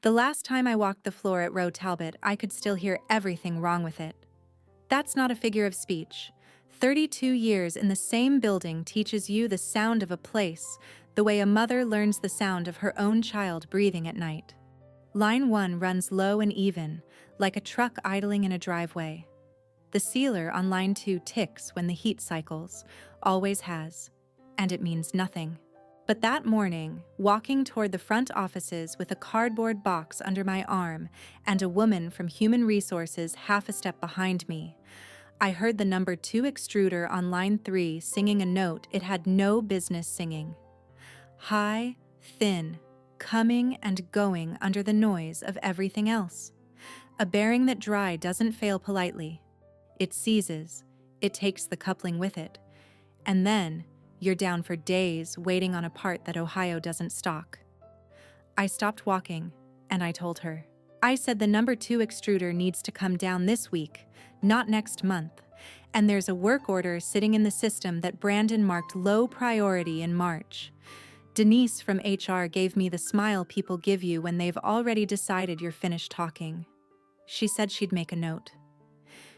The last time I walked the floor at Roe Talbot, I could still hear everything wrong with it. That's not a figure of speech. 32 years in the same building teaches you the sound of a place, the way a mother learns the sound of her own child breathing at night. Line 1 runs low and even, like a truck idling in a driveway. The sealer on line 2 ticks when the heat cycles, always has, and it means nothing. But that morning, walking toward the front offices with a cardboard box under my arm and a woman from Human Resources half a step behind me, I heard the number 2 extruder on line 3 singing a note it had no business singing. High, thin, coming and going under the noise of everything else. A bearing that dry doesn't fail politely. It seizes, it takes the coupling with it, and then you're down for days waiting on a part that Ohio doesn't stock. I stopped walking, and I told her. I said the number 2 extruder needs to come down this week, not next month, and there's a work order sitting in the system that Brandon marked low priority in March. Denise from HR gave me the smile people give you when they've already decided you're finished talking. She said she'd make a note.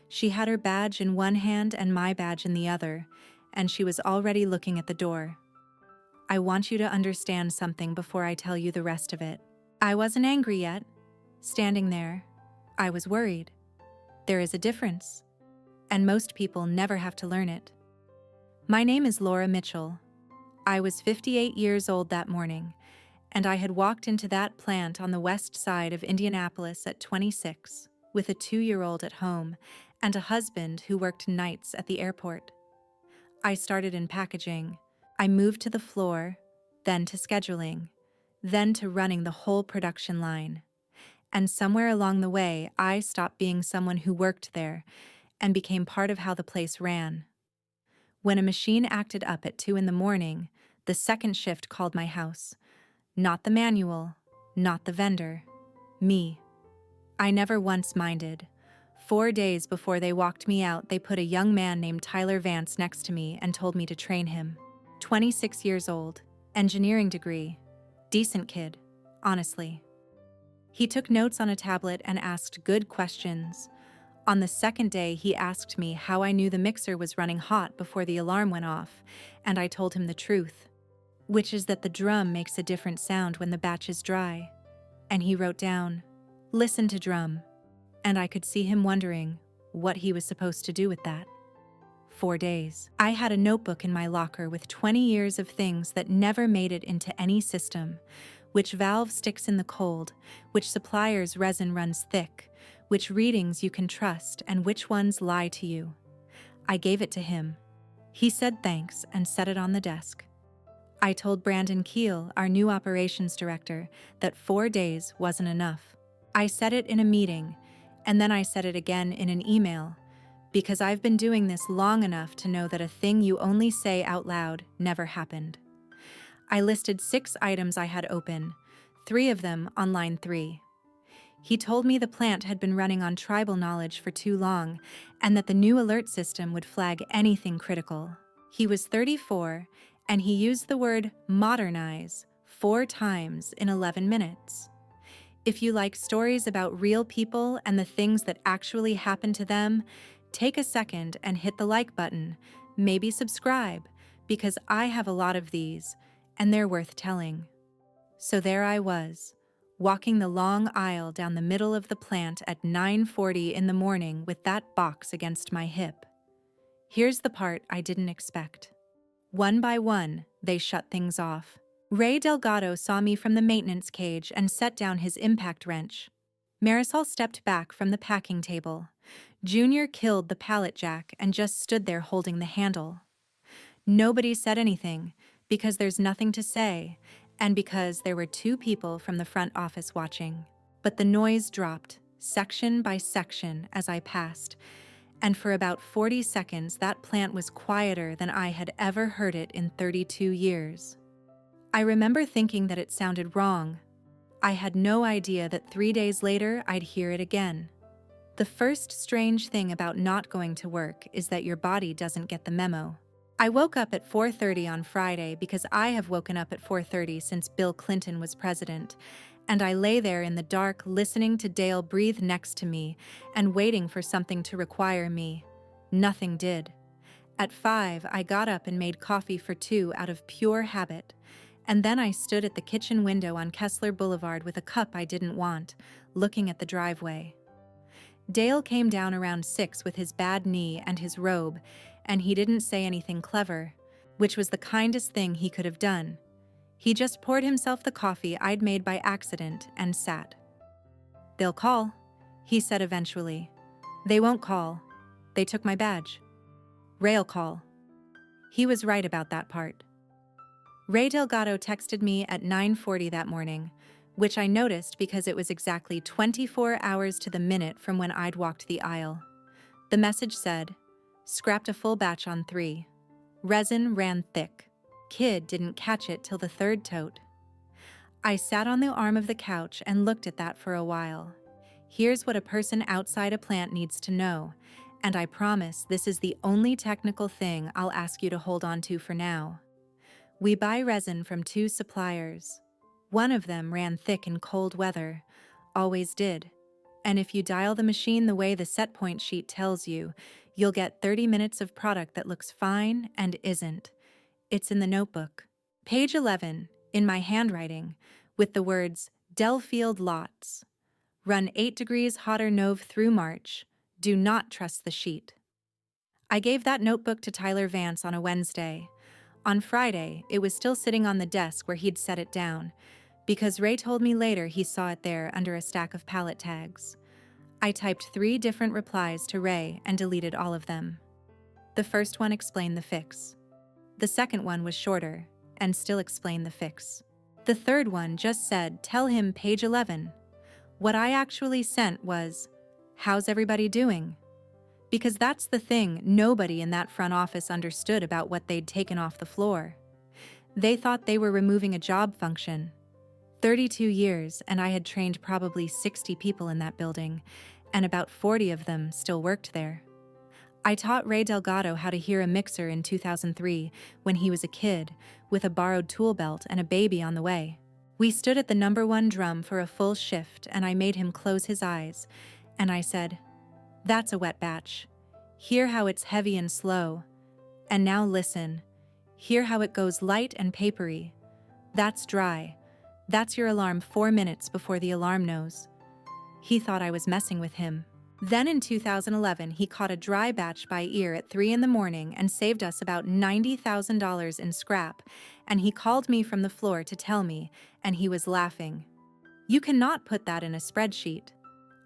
She had her badge in one hand and my badge in the other, and she was already looking at the door. I want you to understand something before I tell you the rest of it. I wasn't angry yet. Standing there, I was worried. There is a difference, and most people never have to learn it. My name is Laura Mitchell. I was 58 years old that morning, and I had walked into that plant on the west side of Indianapolis at 26, with a 2-year-old at home and a husband who worked nights at the airport. I started in packaging. I moved to the floor, then to scheduling, then to running the whole production line. And somewhere along the way, I stopped being someone who worked there and became part of how the place ran. When a machine acted up at 2 in the morning, the second shift called my house. Not the manual, not the vendor, me. I never once minded. 4 days before they walked me out, they put a young man named Tyler Vance next to me and told me to train him. 26 years old, engineering degree, decent kid, honestly. He took notes on a tablet and asked good questions. On the second day, he asked me how I knew the mixer was running hot before the alarm went off, and I told him the truth, which is that the drum makes a different sound when the batch is dry. And he wrote down, "Listen to drum." And I could see him wondering what he was supposed to do with that. 4 days. I had a notebook in my locker with 20 years of things that never made it into any system. Which valve sticks in the cold, which supplier's resin runs thick, which readings you can trust and which ones lie to you. I gave it to him. He said thanks and set it on the desk. I told Brandon Keel, our new operations director, that 4 days wasn't enough. I said it in a meeting, and then I said it again in an email, because I've been doing this long enough to know that a thing you only say out loud never happened. I listed 6 items I had open, 3 of them on line 3. He told me the plant had been running on tribal knowledge for too long and that the new alert system would flag anything critical. He was 34, and he used the word modernize 4 times in 11 minutes. If you like stories about real people and the things that actually happen to them, take a second and hit the like button, maybe subscribe, because I have a lot of these, and they're worth telling. So there I was, walking the long aisle down the middle of the plant at 9:40 in the morning with that box against my hip. Here's the part I didn't expect. One by one, they shut things off. Ray Delgado saw me from the maintenance cage and set down his impact wrench. Marisol stepped back from the packing table. Junior killed the pallet jack and just stood there holding the handle. Nobody said anything, because there's nothing to say, and because there were 2 people from the front office watching. But the noise dropped, section by section, as I passed, and for about 40 seconds that plant was quieter than I had ever heard it in 32 years. I remember thinking that it sounded wrong. I had no idea that 3 days later I'd hear it again. The first strange thing about not going to work is that your body doesn't get the memo. I woke up at 4:30 on Friday because I have woken up at 4:30 since Bill Clinton was president, And I lay there in the dark listening to Dale breathe next to me and waiting for something to require me. Nothing did. At 5, I got up and made coffee for 2 out of pure habit. And then I stood at the kitchen window on Kessler Boulevard with a cup I didn't want, looking at the driveway. Dale came down around 6 with his bad knee and his robe, and he didn't say anything clever, which was the kindest thing he could have done. He just poured himself the coffee I'd made by accident and sat. "They'll call," he said eventually. "They won't call. They took my badge. Ray'll call." He was right about that part. Ray Delgado texted me at 9:40 that morning, which I noticed because it was exactly 24 hours to the minute from when I'd walked the aisle. The message said, "Scrapped a full batch on 3. Resin ran thick. Kid didn't catch it till the 3rd tote." I sat on the arm of the couch and looked at that for a while. Here's what a person outside a plant needs to know, and I promise this is the only technical thing I'll ask you to hold on to for now. We buy resin from 2 suppliers. One of them ran thick in cold weather, always did. And if you dial the machine the way the set point sheet tells you, you'll get 30 minutes of product that looks fine and isn't. It's in the notebook. Page 11, in my handwriting, with the words, "Delafield lots. Run 8 degrees hotter Nov through March. Do not trust the sheet." I gave that notebook to Tyler Vance on a Wednesday. On Friday, it was still sitting on the desk where he'd set it down, because Ray told me later he saw it there under a stack of pallet tags. I typed 3 different replies to Ray and deleted all of them. The first one explained the fix. The second one was shorter and still explained the fix. The third one just said, "Tell him page 11. What I actually sent was, "How's everybody doing?" Because that's the thing nobody in that front office understood about what they'd taken off the floor. They thought they were removing a job function. 32 years, and I had trained probably 60 people in that building, and about 40 of them still worked there. I taught Ray Delgado how to hear a mixer in 2003 when he was a kid, with a borrowed tool belt and a baby on the way. We stood at the number 1 drum for a full shift, and I made him close his eyes, and I said, "That's a wet batch. Hear how it's heavy and slow. And now listen. Hear how it goes light and papery. That's dry. That's your alarm 4 minutes before the alarm knows." He thought I was messing with him. Then in 2011, he caught a dry batch by ear at 3 in the morning and saved us about $90,000 in scrap, and he called me from the floor to tell me, and he was laughing. You cannot put that in a spreadsheet.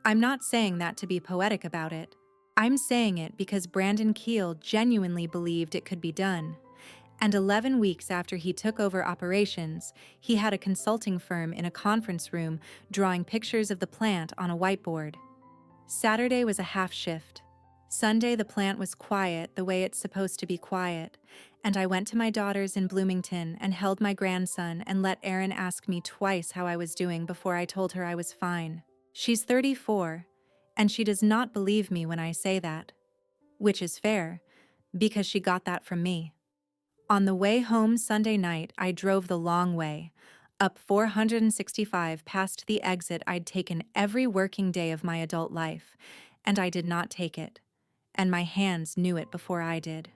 I'm not saying that to be poetic about it. I'm saying it because Brandon Keel genuinely believed it could be done. And 11 weeks after he took over operations, he had a consulting firm in a conference room drawing pictures of the plant on a whiteboard. Saturday was a half shift. Sunday the plant was quiet the way it's supposed to be quiet, and I went to my daughter's in Bloomington and held my grandson and let Erin ask me twice how I was doing before I told her I was fine. She's 34, and she does not believe me when I say that. Which is fair, because she got that from me. On the way home Sunday night, I drove the long way, up 465 past the exit I'd taken every working day of my adult life, and I did not take it, and my hands knew it before I did.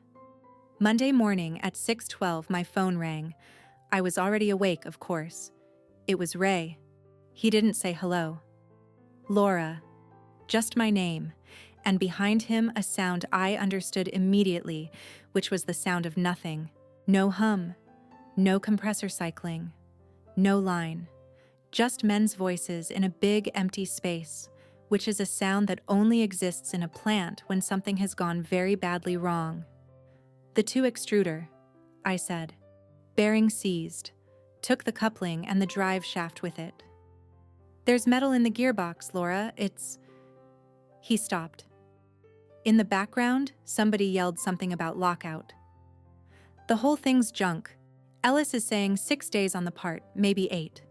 Monday morning at 6:12, my phone rang. I was already awake, of course. It was Ray. He didn't say hello. Laura. Just my name, and behind him a sound I understood immediately, which was the sound of nothing. No hum, no compressor cycling, no line. Just men's voices in a big empty space, which is a sound that only exists in a plant when something has gone very badly wrong. "The 2 extruder," I said. "Bearing seized. Took the coupling and the drive shaft with it." "There's metal in the gearbox, Laura, it's..." He stopped. In the background, somebody yelled something about lockout. "The whole thing's junk. Ellis is saying 6 days on the part, maybe 8.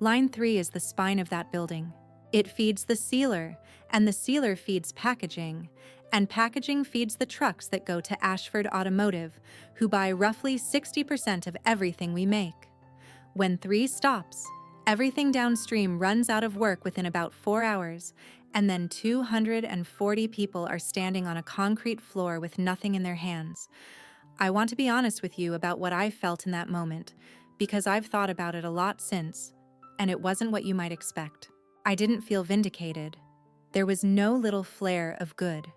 Line 3 is the spine of that building. It feeds the sealer, and the sealer feeds packaging, and packaging feeds the trucks that go to Ashford Automotive, who buy roughly 60% of everything we make. When 3 stops, Everything downstream runs out of work within about 4 hours, and then 240 people are standing on a concrete floor with nothing in their hands. I want to be honest with you about what I felt in that moment, because I've thought about it a lot since, and it wasn't what you might expect. I didn't feel vindicated. There was no little flare of good.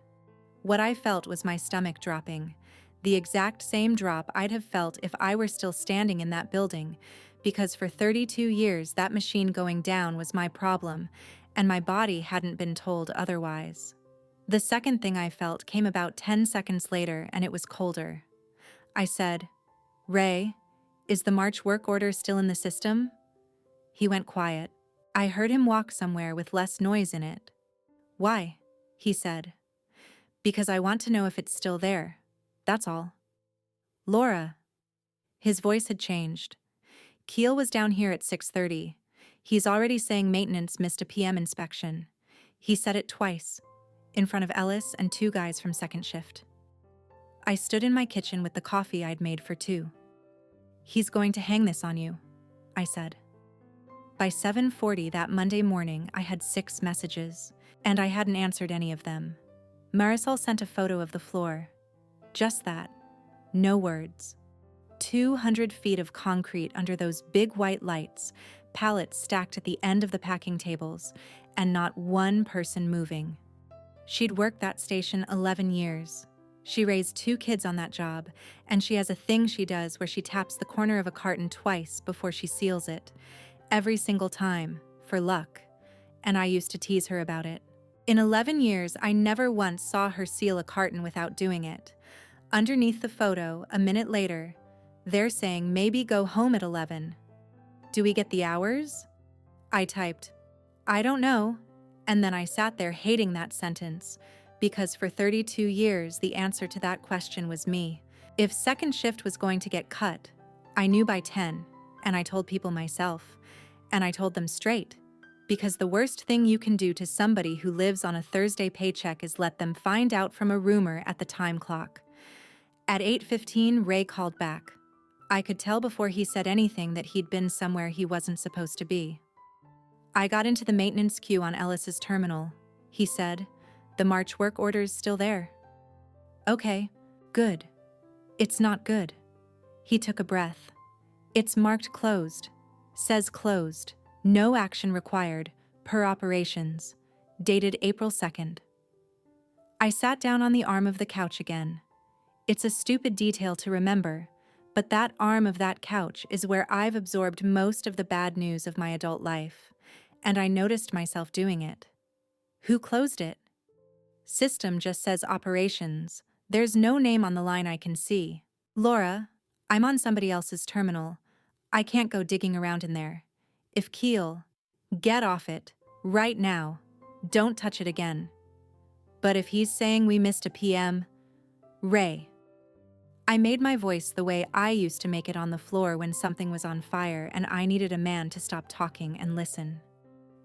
What I felt was my stomach dropping, the exact same drop I'd have felt if I were still standing in that building, because for 32 years that machine going down was my problem, and my body hadn't been told otherwise. The second thing I felt came about 10 seconds later, and it was colder. I said, "Ray, is the March work order still in the system?" He went quiet. I heard him walk somewhere with less noise in it. "Why?" he said. "Because I want to know if it's still there. That's all." "Laura." His voice had changed. "Keel was down here at 6:30. He's already saying maintenance missed a PM inspection. He said it twice, in front of Ellis and 2 guys from second shift." I stood in my kitchen with the coffee I'd made for 2. "He's going to hang this on you," I said. By 7:40 that Monday morning, I had 6 messages, and I hadn't answered any of them. Marisol sent a photo of the floor. Just that. No words. 200 feet of concrete under those big white lights, pallets stacked at the end of the packing tables, and not one person moving. She'd worked that station 11 years. She raised 2 kids on that job, and she has a thing she does where she taps the corner of a carton twice before she seals it. Every single time, for luck. And I used to tease her about it. In 11 years, I never once saw her seal a carton without doing it. Underneath the photo, a minute later, they're saying maybe go home at 11. Do we get the hours? I typed, "I don't know," and then I sat there hating that sentence, because for 32 years the answer to that question was me. If second shift was going to get cut, I knew by 10, and I told people myself, and I told them straight, because the worst thing you can do to somebody who lives on a Thursday paycheck is let them find out from a rumor at the time clock. At 8:15, Ray called back. I could tell before he said anything that he'd been somewhere he wasn't supposed to be. "I got into the maintenance queue on Ellis's terminal," he said. "The March work order's still there." "Okay, good." "It's not good." He took a breath. "It's marked closed. Says closed. No action required. Per operations. Dated April 2nd. I sat down on the arm of the couch again. It's a stupid detail to remember, but that arm of that couch is where I've absorbed most of the bad news of my adult life, and I noticed myself doing it. Who closed it? System just says operations. There's no name on the line I can see. "Laura, I'm on somebody else's terminal. I can't go digging around in there. If Keel, get off it, right now. Don't touch it again. But if he's saying we missed a PM, Ray." I made my voice the way I used to make it on the floor when something was on fire and I needed a man to stop talking and listen.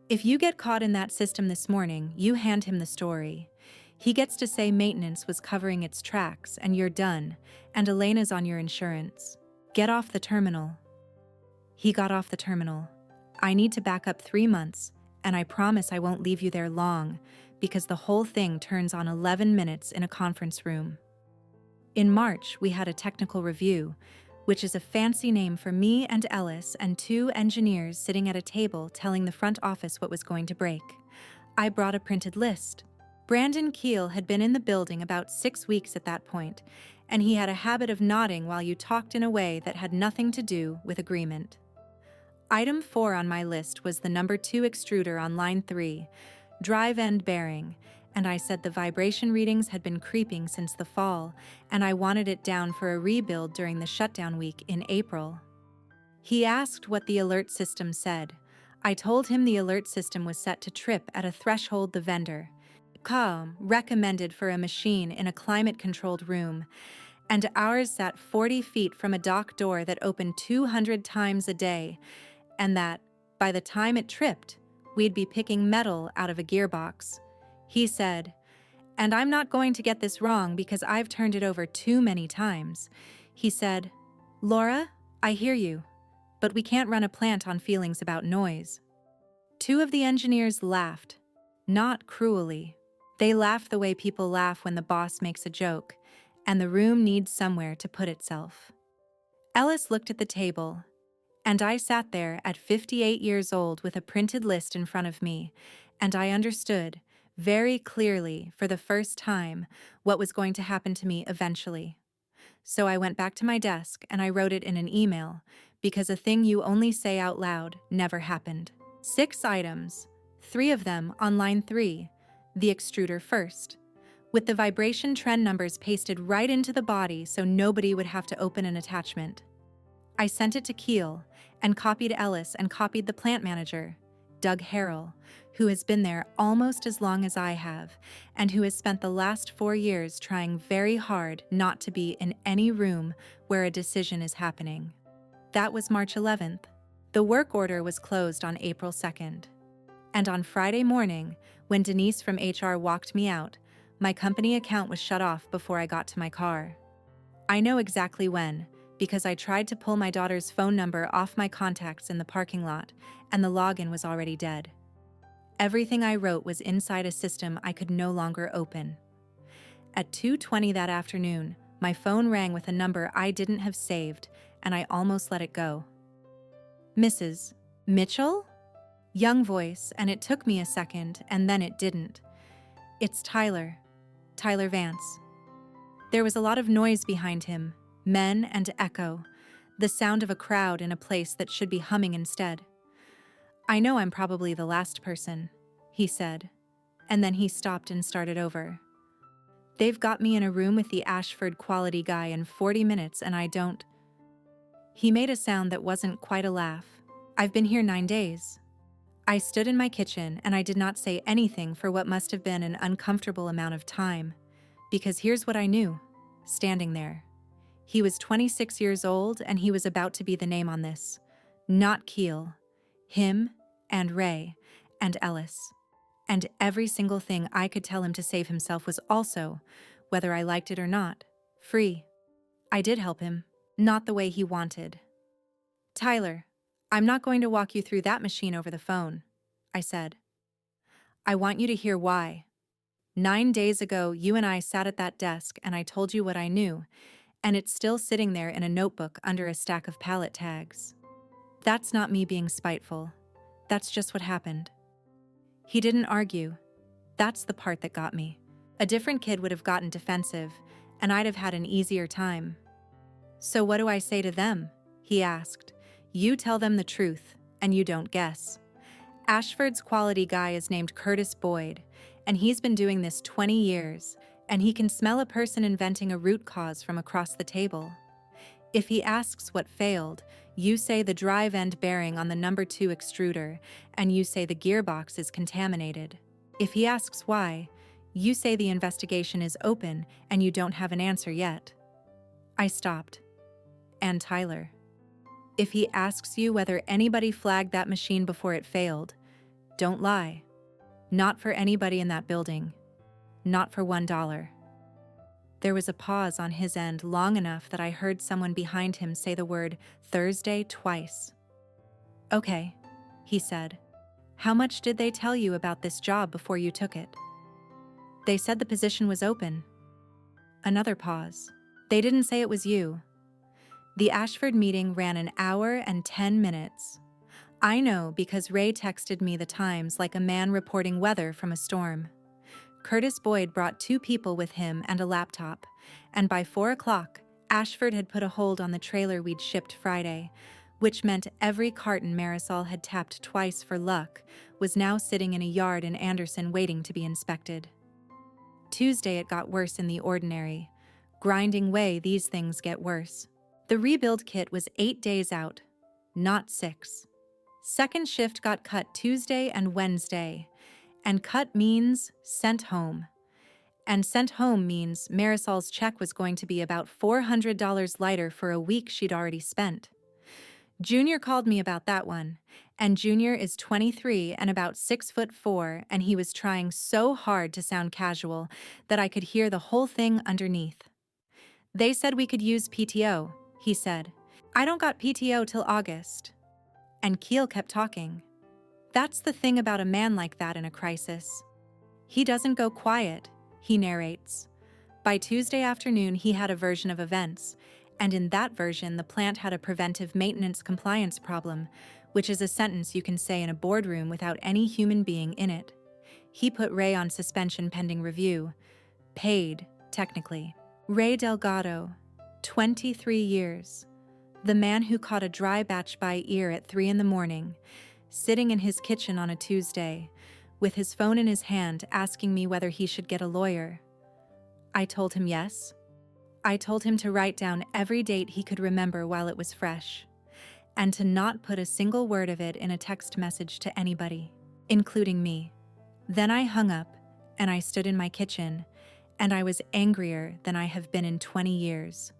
"If you get caught in that system this morning, you hand him the story. He gets to say maintenance was covering its tracks and you're done, and Elena's on your insurance. Get off the terminal." He got off the terminal. "I need to back up 3 months, and I promise I won't leave you there long, because the whole thing turns on 11 minutes in a conference room." In March, we had a technical review, which is a fancy name for me and Ellis and 2 engineers sitting at a table telling the front office what was going to break. I brought a printed list. Brandon Keel had been in the building about 6 weeks at that point, and he had a habit of nodding while you talked in a way that had nothing to do with agreement. Item 4 on my list was the number 2 extruder on line 3, drive end bearing, and I said the vibration readings had been creeping since the fall, and I wanted it down for a rebuild during the shutdown week in April. He asked what the alert system said. I told him the alert system was set to trip at a threshold the vendor, COM, recommended for a machine in a climate-controlled room, and ours sat 40 feet from a dock door that opened 200 times a day, and that, by the time it tripped, we'd be picking metal out of a gearbox. He said, and I'm not going to get this wrong because I've turned it over too many times. He said, "Laura, I hear you. but we can't run a plant on feelings about noise. Two of the engineers laughed, not cruelly. They laughed the way people laugh when the boss makes a joke, and the room needs somewhere to put itself. Ellis looked at the table, and I sat there at 58 years old with a printed list in front of me, and I understood, very clearly, for the first time, what was going to happen to me eventually. So I went back to my desk and I wrote it in an email, because a thing you only say out loud never happened. 6 items, 3 of them on line 3, the extruder first, with the vibration trend numbers pasted right into the body so nobody would have to open an attachment. I sent it to Keel and copied Ellis and copied the plant manager, Doug Harrell, who has been there almost as long as I have and who has spent the last 4 years trying very hard not to be in any room where a decision is happening. That was March 11th. The work order was closed on April 2nd. And on Friday morning, when Denise from HR walked me out, my company account was shut off before I got to my car. I know exactly when, because I tried to pull my daughter's phone number off my contacts in the parking lot, and the login was already dead. Everything I wrote was inside a system I could no longer open. At 2:20 that afternoon, my phone rang with a number I didn't have saved, and I almost let it go. Mrs. Mitchell? Young voice, and it took me a second, and then it didn't. It's Tyler Vance. There was a lot of noise behind him, men and echo, the sound of a crowd in a place that should be humming instead. I know I'm probably the last person, he said, and then he stopped and started over. They've got me in a room with the Ashford quality guy in 40 minutes and I don't. He made a sound that wasn't quite a laugh. I've been here 9 days. I stood in my kitchen and I did not say anything for what must have been an uncomfortable amount of time, because here's what I knew, standing there. He was 26 years old and he was about to be the name on this. Not Keel. Him and Ray and Ellis. And every single thing I could tell him to save himself was also, whether I liked it or not, free. I did help him, not the way he wanted. Tyler, I'm not going to walk you through that machine over the phone, I said. I want you to hear why. 9 days ago, you and I sat at that desk and I told you what I knew, and it's still sitting there in a notebook under a stack of pallet tags. That's not me being spiteful. That's just what happened. He didn't argue. That's the part that got me. A different kid would have gotten defensive, and I'd have had an easier time. So what do I say to them? He asked. You tell them the truth, and you don't guess. Ashford's quality guy is named Curtis Boyd, and he's been doing this 20 years, and he can smell a person inventing a root cause from across the table. If he asks what failed, you say the drive end bearing on the number 2 extruder, and you say the gearbox is contaminated. If he asks why, you say the investigation is open and you don't have an answer yet. I stopped. And Tyler. If he asks you whether anybody flagged that machine before it failed, don't lie. Not for anybody in that building. Not for $1. There was a pause on his end long enough that I heard someone behind him say the word Thursday twice. Okay, he said. How much did they tell you about this job before you took it? They said the position was open. Another pause. They didn't say it was you. The Ashford meeting ran an hour and 10 minutes. I know because Ray texted me the times like a man reporting weather from a storm. Curtis Boyd brought 2 people with him and a laptop, and by 4 o'clock, Ashford had put a hold on the trailer we'd shipped Friday, which meant every carton Marisol had tapped twice for luck was now sitting in a yard in Anderson waiting to be inspected. Tuesday it got worse in the ordinary. Grinding way, these things get worse. The rebuild kit was 8 days out, not 6. Second shift got cut Tuesday and Wednesday, and cut means sent home. And sent home means Marisol's check was going to be about $400 lighter for a week she'd already spent. Junior called me about that one, and Junior is 23 and about 6'4", and he was trying so hard to sound casual that I could hear the whole thing underneath. They said we could use PTO, he said. I don't got PTO till August. And Keel kept talking. That's the thing about a man like that in a crisis. He doesn't go quiet, he narrates. By Tuesday afternoon, he had a version of events, and in that version, the plant had a preventive maintenance compliance problem, which is a sentence you can say in a boardroom without any human being in it. He put Ray on suspension pending review. Paid, technically. Ray Delgado, 23 years. The man who caught a dry batch by ear at 3 in the morning, sitting in his kitchen on a Tuesday, with his phone in his hand asking me whether he should get a lawyer. I told him yes. I told him to write down every date he could remember while it was fresh, and to not put a single word of it in a text message to anybody, including me. Then I hung up, and I stood in my kitchen, and I was angrier than I have been in 20 years.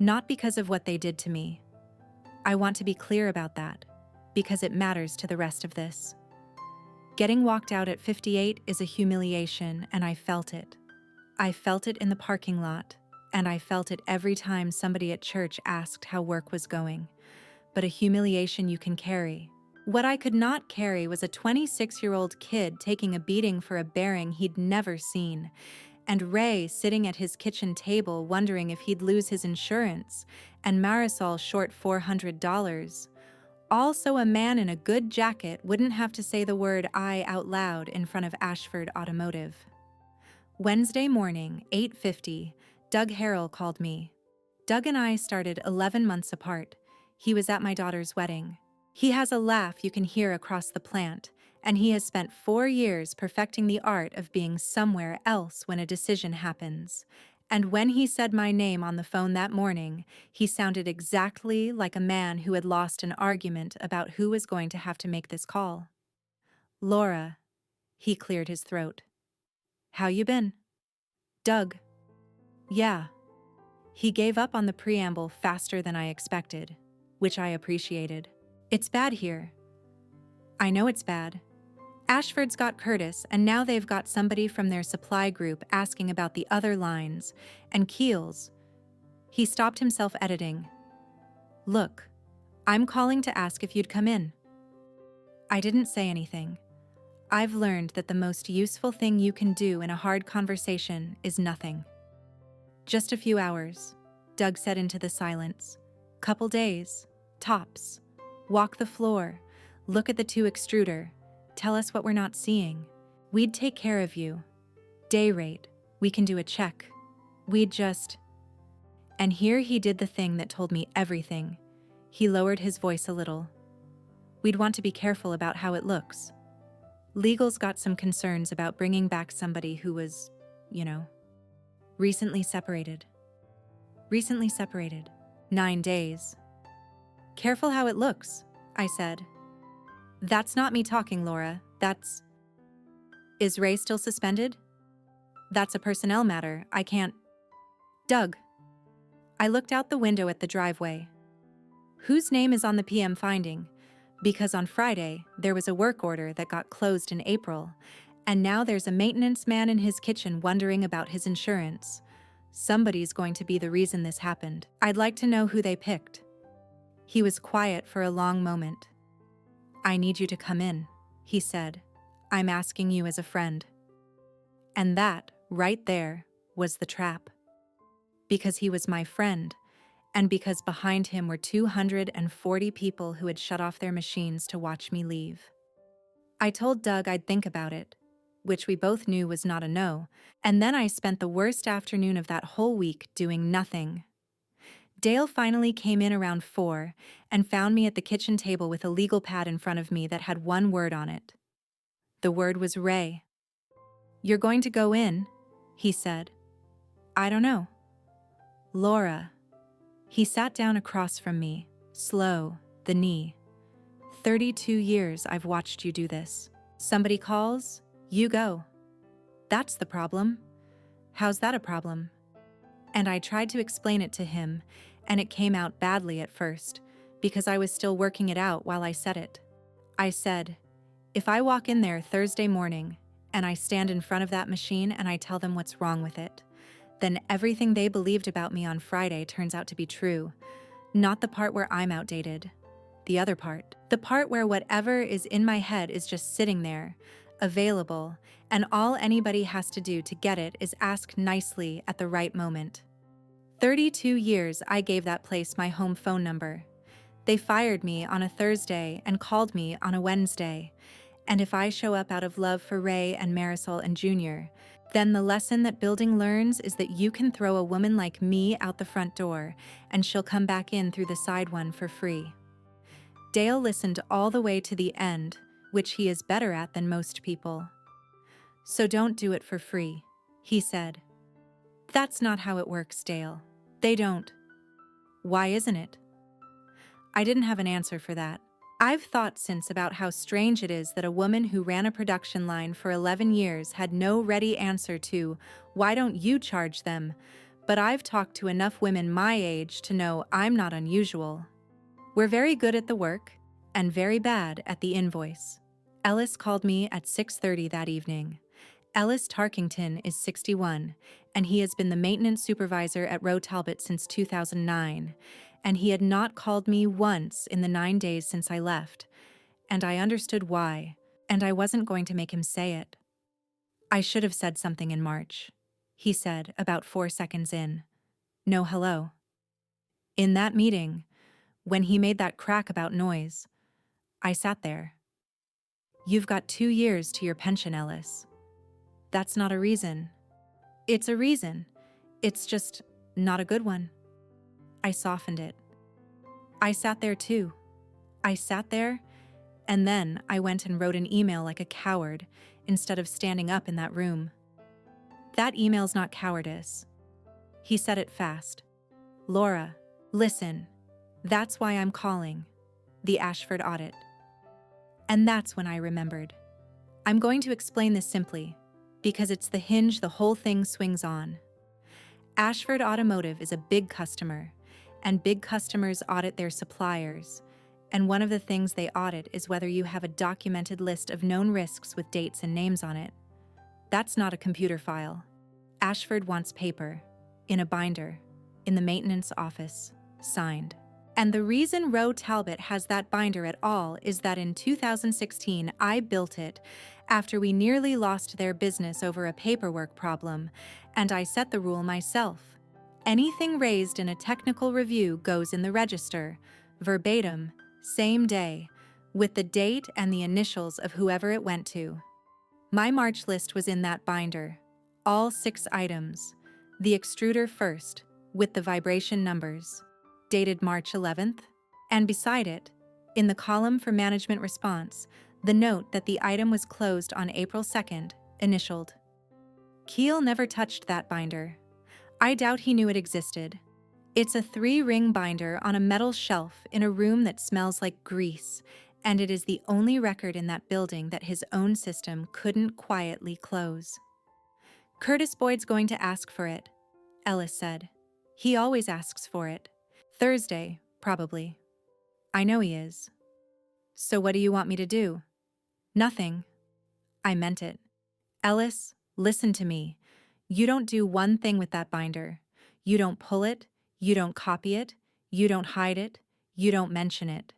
Not because of what they did to me. I want to be clear about that, because it matters to the rest of this. Getting walked out at 58 is a humiliation, and I felt it. I felt it in the parking lot, and I felt it every time somebody at church asked how work was going. But a humiliation you can carry. What I could not carry was a 26-year-old kid taking a beating for a bearing he'd never seen, and Ray sitting at his kitchen table wondering if he'd lose his insurance, and Marisol short $400. Also, a man in a good jacket wouldn't have to say the word "I" out loud in front of Ashford Automotive. Wednesday morning, 8:50, Doug Harrell called me. Doug and I started 11 months apart. He was at my daughter's wedding. He has a laugh you can hear across the plant, and he has spent 4 years perfecting the art of being somewhere else when a decision happens. And when he said my name on the phone that morning, he sounded exactly like a man who had lost an argument about who was going to have to make this call. Laura. He cleared his throat. How you been? Doug. Yeah. He gave up on the preamble faster than I expected, which I appreciated. It's bad here. I know it's bad. Ashford's got Curtis, and now they've got somebody from their supply group asking about the other lines, and Keels. He stopped himself editing. Look, I'm calling to ask if you'd come in. I didn't say anything. I've learned that the most useful thing you can do in a hard conversation is nothing. Just a few hours, Doug said into the silence. Couple days, tops. Walk the floor, look at the 2 extruder, tell us what we're not seeing. We'd take care of you. Day rate, we can do a check. We'd just... And here he did the thing that told me everything. He lowered his voice a little. We'd want to be careful about how it looks. Legal's got some concerns about bringing back somebody who was, recently separated. 9 days. Careful how it looks, I said. That's not me talking, Laura. That's... Is Ray still suspended? That's a personnel matter. I can't... Doug. I looked out the window at the driveway. Whose name is on the PM finding? Because on Friday, there was a work order that got closed in April, and now there's a maintenance man in his kitchen wondering about his insurance. Somebody's going to be the reason this happened. I'd like to know who they picked. He was quiet for a long moment. I need you to come in, he said. I'm asking you as a friend. And that, right there, was the trap. Because he was my friend, and because behind him were 240 people who had shut off their machines to watch me leave. I told Doug I'd think about it, which we both knew was not a no, and then I spent the worst afternoon of that whole week doing nothing. Dale finally came in around 4 and found me at the kitchen table with a legal pad in front of me that had one word on it. The word was Ray. You're going to go in, he said. I don't know. Laura. He sat down across from me, slow, the knee. 32 years I've watched you do this. Somebody calls, you go. That's the problem. How's that a problem? And I tried to explain it to him, and it came out badly at first, because I was still working it out while I said it. I said, if I walk in there Thursday morning, and I stand in front of that machine and I tell them what's wrong with it, then everything they believed about me on Friday turns out to be true. Not the part where I'm outdated. The other part. The part where whatever is in my head is just sitting there, available, and all anybody has to do to get it is ask nicely at the right moment. 32 years I gave that place my home phone number. They fired me on a Thursday and called me on a Wednesday. And if I show up out of love for Ray and Marisol and Junior, then the lesson that building learns is that you can throw a woman like me out the front door and she'll come back in through the side one for free. Dale listened all the way to the end, which he is better at than most people. So don't do it for free, he said. That's not how it works, Dale. They don't. Why isn't it? I didn't have an answer for that. I've thought since about how strange it is that a woman who ran a production line for 11 years had no ready answer to, why don't you charge them? But I've talked to enough women my age to know I'm not unusual. We're very good at the work and very bad at the invoice. Ellis called me at 6:30 that evening. Ellis Tarkington is 61, and he has been the maintenance supervisor at Rowe Talbot since 2009. And he had not called me once in the 9 days since I left, and I understood why, and I wasn't going to make him say it. I should have said something in March, he said about 4 seconds in. No hello. In that meeting, when he made that crack about noise, I sat there. You've got 2 years to your pension, Ellis. That's not a reason. It's a reason. It's just not a good one. I softened it. I sat there too. I sat there, and then I went and wrote an email like a coward instead of standing up in that room. That email's not cowardice. He said it fast. Laura, listen. That's why I'm calling. The Ashford audit. And that's when I remembered. I'm going to explain this simply, because it's the hinge the whole thing swings on. Ashford Automotive is a big customer, and big customers audit their suppliers, and one of the things they audit is whether you have a documented list of known risks with dates and names on it. That's not a computer file. Ashford wants paper, in a binder, in the maintenance office, signed. And the reason Rowe Talbot has that binder at all is that in 2016 I built it after we nearly lost their business over a paperwork problem, and I set the rule myself. Anything raised in a technical review goes in the register, verbatim, same day, with the date and the initials of whoever it went to. My March list was in that binder, all 6 items, the extruder first, with the vibration numbers, dated March 11th, and beside it, in the column for management response, the note that the item was closed on April 2nd, initialed. Keel never touched that binder. I doubt he knew it existed. It's a 3-ring binder on a metal shelf in a room that smells like grease, and it is the only record in that building that his own system couldn't quietly close. Curtis Boyd's going to ask for it, Ellis said. He always asks for it. Thursday, probably. I know he is. So what do you want me to do? Nothing. I meant it. Ellis, listen to me. You don't do one thing with that binder. You don't pull it, you don't copy it, you don't hide it, you don't mention it.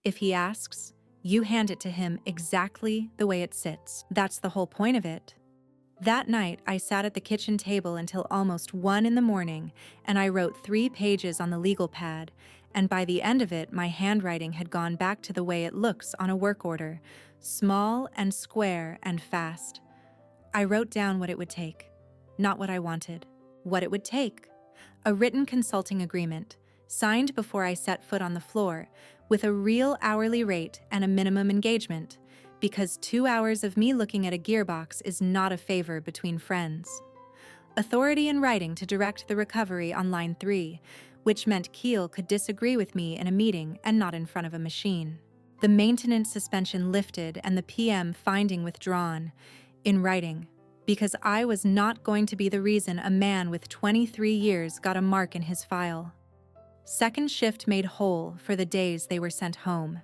If he asks, you hand it to him exactly the way it sits. That's the whole point of it. That night, I sat at the kitchen table until almost 1 a.m, and I wrote 3 pages on the legal pad, and by the end of it, my handwriting had gone back to the way it looks on a work order, small and square and fast. I wrote down what it would take. Not what I wanted. What it would take. A written consulting agreement, signed before I set foot on the floor, with a real hourly rate and a minimum engagement, because 2 hours of me looking at a gearbox is not a favor between friends. Authority in writing to direct the recovery on line 3, which meant Keel could disagree with me in a meeting and not in front of a machine. The maintenance suspension lifted and the PM finding withdrawn, in writing, because I was not going to be the reason a man with 23 years got a mark in his file. Second shift made whole for the days they were sent home.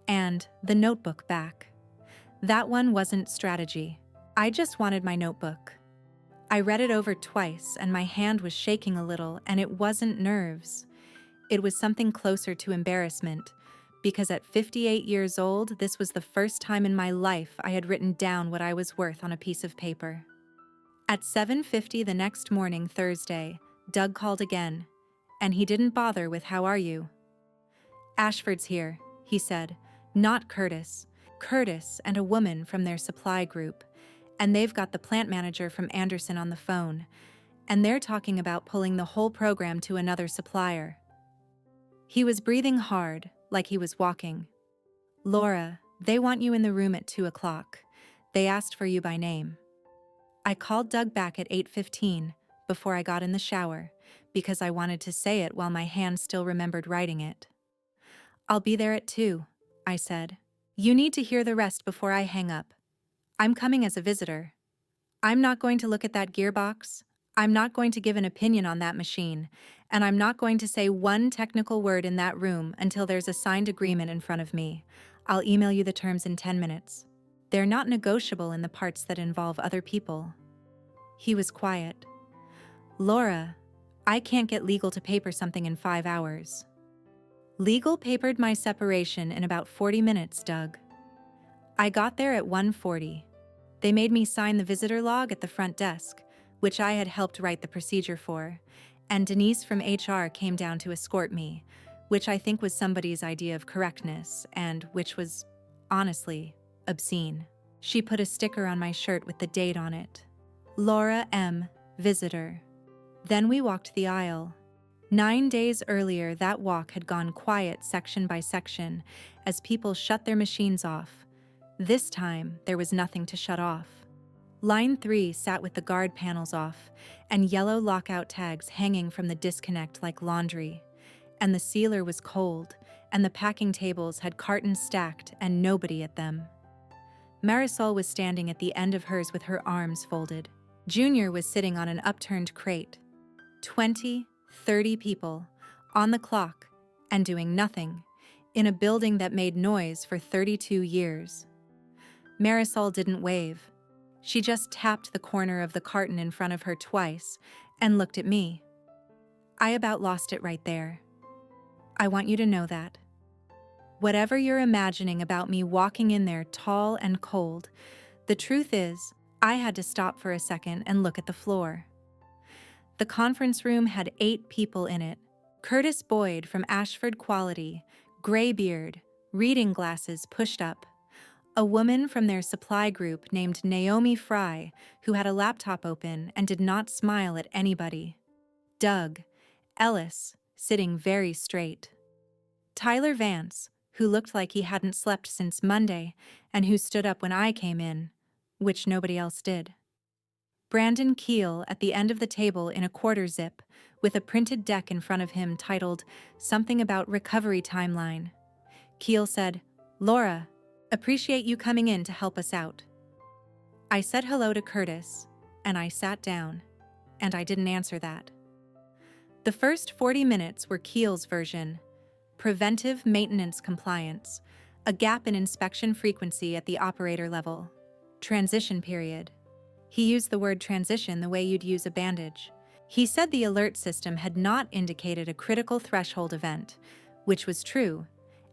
And the notebook back. That one wasn't strategy. I just wanted my notebook. I read it over twice and my hand was shaking a little, and it wasn't nerves. It was something closer to embarrassment, because at 58 years old, this was the first time in my life I had written down what I was worth on a piece of paper. At 7:50 the next morning, Thursday, Doug called again, and he didn't bother with "How are you?" "Ashford's here," he said, "not Curtis. Curtis and a woman from their supply group, and they've got the plant manager from Anderson on the phone, and they're talking about pulling the whole program to another supplier." He was breathing hard, like he was walking. "Laura, they want you in the room at 2 o'clock. They asked for you by name." I called Doug back at 8:15, before I got in the shower, because I wanted to say it while my hand still remembered writing it. "I'll be there at 2, I said. "You need to hear the rest before I hang up. I'm coming as a visitor. I'm not going to look at that gearbox. I'm not going to give an opinion on that machine, and I'm not going to say one technical word in that room until there's a signed agreement in front of me. I'll email you the terms in 10 minutes. They're not negotiable in the parts that involve other people." He was quiet. "Laura, I can't get legal to paper something in 5 hours." "Legal papered my separation in about 40 minutes, Doug. I got there at 1:40. They made me sign the visitor log at the front desk, which I had helped write the procedure for, and Denise from HR came down to escort me, which I think was somebody's idea of correctness, and which was, honestly, obscene. She put a sticker on my shirt with the date on it. Laura M., visitor. Then we walked the aisle. 9 days earlier, that walk had gone quiet section by section as people shut their machines off. This time, there was nothing to shut off. Line 3 sat with the guard panels off and yellow lockout tags hanging from the disconnect like laundry. And the sealer was cold, and the packing tables had cartons stacked and nobody at them. Marisol was standing at the end of hers with her arms folded. Junior was sitting on an upturned crate. 20, 30 people, on the clock, and doing nothing, in a building that made noise for 32 years. Marisol didn't wave. She just tapped the corner of the carton in front of her twice and looked at me. I about lost it right there. I want you to know that. Whatever you're imagining about me walking in there tall and cold, the truth is, I had to stop for a second and look at the floor. The conference room had 8 people in it. Curtis Boyd from Ashford Quality, gray beard, reading glasses pushed up. A woman from their supply group named Naomi Fry, who had a laptop open and did not smile at anybody. Doug, Ellis, sitting very straight. Tyler Vance, who looked like he hadn't slept since Monday and who stood up when I came in, which nobody else did. Brandon Keel at the end of the table in a quarter zip, with a printed deck in front of him titled something about recovery timeline. Keel said, "Laura, appreciate you coming in to help us out." I said hello to Curtis, and I sat down, and I didn't answer that. The first 40 minutes were Keel's version: preventive maintenance compliance, a gap in inspection frequency at the operator level, transition period. He used the word transition the way you'd use a bandage. He said the alert system had not indicated a critical threshold event, which was true,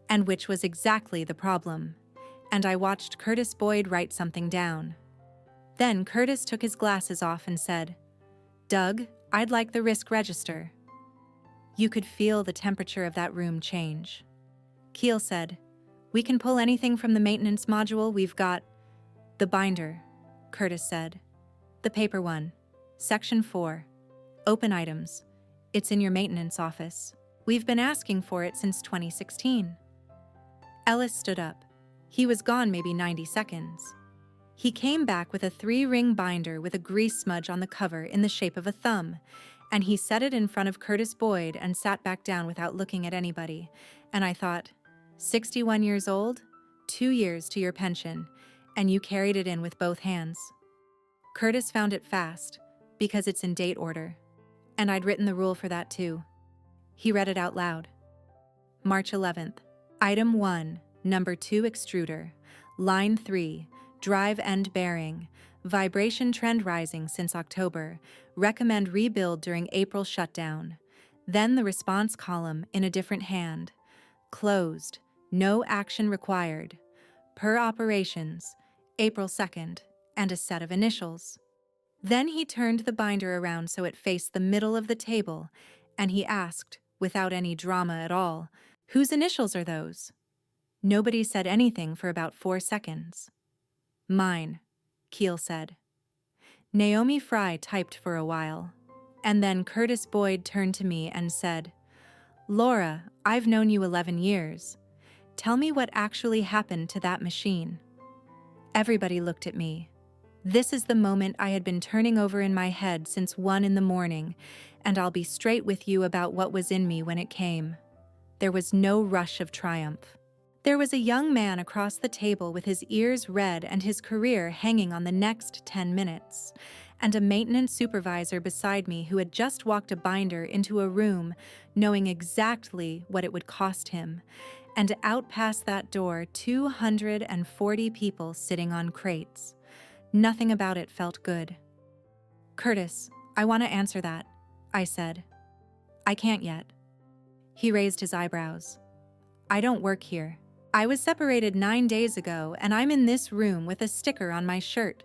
and which was exactly the problem. And I watched Curtis Boyd write something down. Then Curtis took his glasses off and said, "Doug, I'd like the risk register." You could feel the temperature of that room change. Keel said, "We can pull anything from the maintenance module. We've got..." "The binder," Curtis said. "The paper one. Section 4. Open items. It's in your maintenance office. We've been asking for it since 2016. Ellis stood up. He was gone maybe 90 seconds. He came back with a 3-ring binder with a grease smudge on the cover in the shape of a thumb, and he set it in front of Curtis Boyd and sat back down without looking at anybody. And I thought, 61 years old, 2 years to your pension, and you carried it in with both hands. Curtis found it fast, because it's in date order. And I'd written the rule for that too. He read it out loud. March 11th. Item 1, number 2 extruder. Line 3, drive end bearing. Vibration trend rising since October. Recommend rebuild during April shutdown. Then the response column in a different hand. Closed. No action required. Per operations. April 2nd. And a set of initials. Then he turned the binder around so it faced the middle of the table, and he asked, without any drama at all, "Whose initials are those?" Nobody said anything for about 4 seconds. "Mine," Keel said. Naomi Fry typed for a while, and then Curtis Boyd turned to me and said, "Laura, I've known you 11 years. Tell me what actually happened to that machine." Everybody looked at me. This is the moment I had been turning over in my head since 1 in the morning, and I'll be straight with you about what was in me when it came. There was no rush of triumph. There was a young man across the table with his ears red and his career hanging on the next 10 minutes, and a maintenance supervisor beside me who had just walked a binder into a room knowing exactly what it would cost him, and out past that door 240 people sitting on crates. Nothing about it felt good. "Curtis, I want to answer that," I said. "I can't yet." He raised his eyebrows. "I don't work here. I was separated 9 days ago, and I'm in this room with a sticker on my shirt."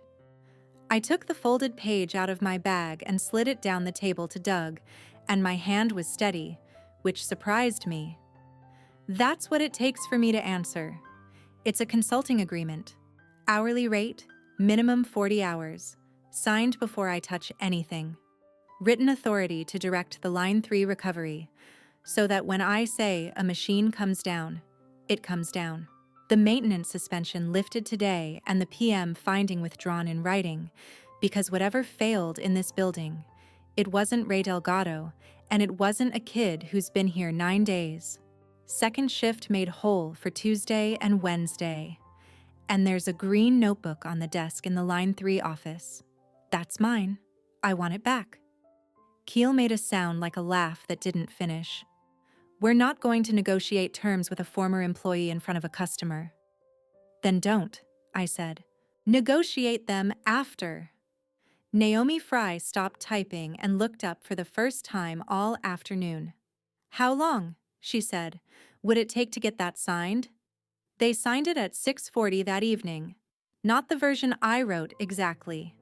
I took the folded page out of my bag and slid it down the table to Doug, and my hand was steady, which surprised me. "That's what it takes for me to answer. It's a consulting agreement. Hourly rate, minimum 40 hours. Signed before I touch anything. Written authority to direct the Line 3 recovery, so that when I say a machine comes down, it comes down." The maintenance suspension lifted today and the PM finding withdrawn in writing, because whatever failed in this building, it wasn't Ray Delgado, and it wasn't a kid who's been here 9 days. Second shift made whole for Tuesday and Wednesday. And there's a green notebook on the desk in the Line 3 office. That's mine. I want it back. Keel made a sound like a laugh that didn't finish. "We're not going to negotiate terms with a former employee in front of a customer." "Then don't," I said. "Negotiate them after." Naomi Fry stopped typing and looked up for the first time all afternoon. "How long?" she said. "Would it take to get that signed?" They signed it at 6:40 that evening. Not the version I wrote exactly.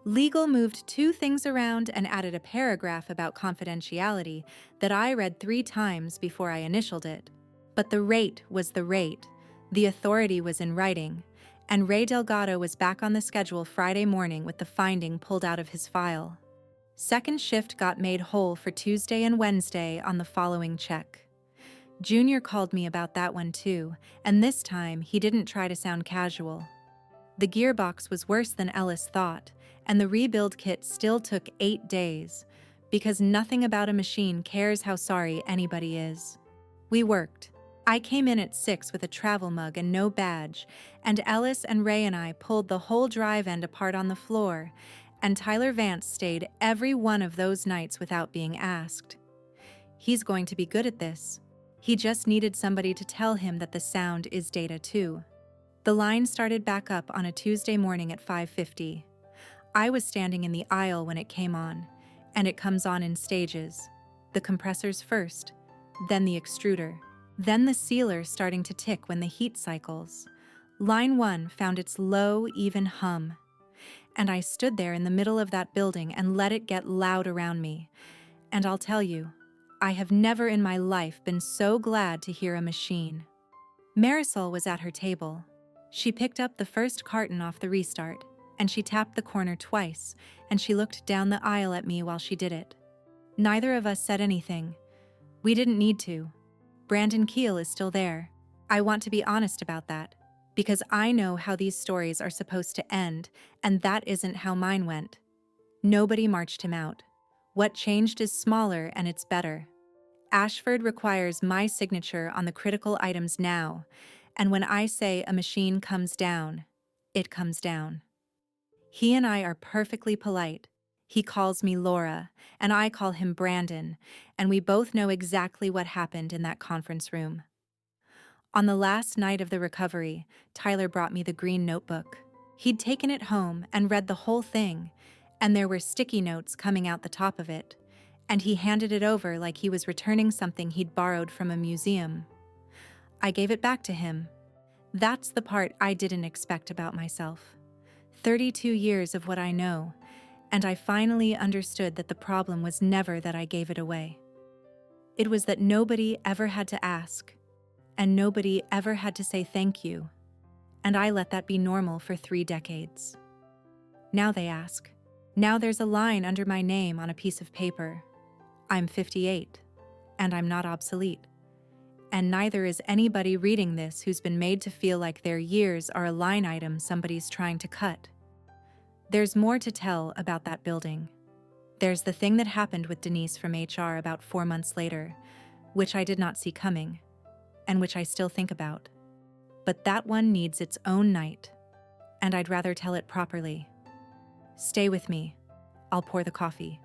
Legal moved 2 things around and added a paragraph about confidentiality that I read 3 times before I initialed it. But the rate was the rate, the authority was in writing, and Ray Delgado was back on the schedule Friday morning with the finding pulled out of his file. Second shift got made whole for Tuesday and Wednesday on the following check. Junior called me about that one too, and this time he didn't try to sound casual. The gearbox was worse than Ellis thought, and the rebuild kit still took 8 days, because nothing about a machine cares how sorry anybody is. We worked. I came in at 6 with a travel mug and no badge, and Ellis and Ray and I pulled the whole drive end apart on the floor, and Tyler Vance stayed every one of those nights without being asked. He's going to be good at this. He just needed somebody to tell him that the sound is data too. The line started back up on a Tuesday morning at 5:50. I was standing in the aisle when it came on, and it comes on in stages. The compressors first, then the extruder, then the sealer starting to tick when the heat cycles. Line 1 found its low, even hum. And I stood there in the middle of that building and let it get loud around me. And I'll tell you, I have never in my life been so glad to hear a machine. Marisol was at her table. She picked up the first carton off the restart, and she tapped the corner twice, and she looked down the aisle at me while she did it. Neither of us said anything. We didn't need to. Brandon Keel is still there. I want to be honest about that, because I know how these stories are supposed to end, and that isn't how mine went. Nobody marched him out. What changed is smaller and it's better. Ashford requires my signature on the critical items now, and when I say a machine comes down, it comes down. He and I are perfectly polite. He calls me Laura, and I call him Brandon, and we both know exactly what happened in that conference room. On the last night of the recovery, Tyler brought me the green notebook. He'd taken it home and read the whole thing, and there were sticky notes coming out the top of it, and he handed it over like he was returning something he'd borrowed from a museum. I gave it back to him. That's the part I didn't expect about myself. 32 years of what I know, and I finally understood that the problem was never that I gave it away. It was that nobody ever had to ask, and nobody ever had to say thank you, and I let that be normal for 3 decades. Now they ask. Now there's a line under my name on a piece of paper. I'm 58, and I'm not obsolete. And neither is anybody reading this who's been made to feel like their years are a line item somebody's trying to cut. There's more to tell about that building. There's the thing that happened with Denise from HR about 4 months later, which I did not see coming, and which I still think about. But that one needs its own night, and I'd rather tell it properly. Stay with me. I'll pour the coffee.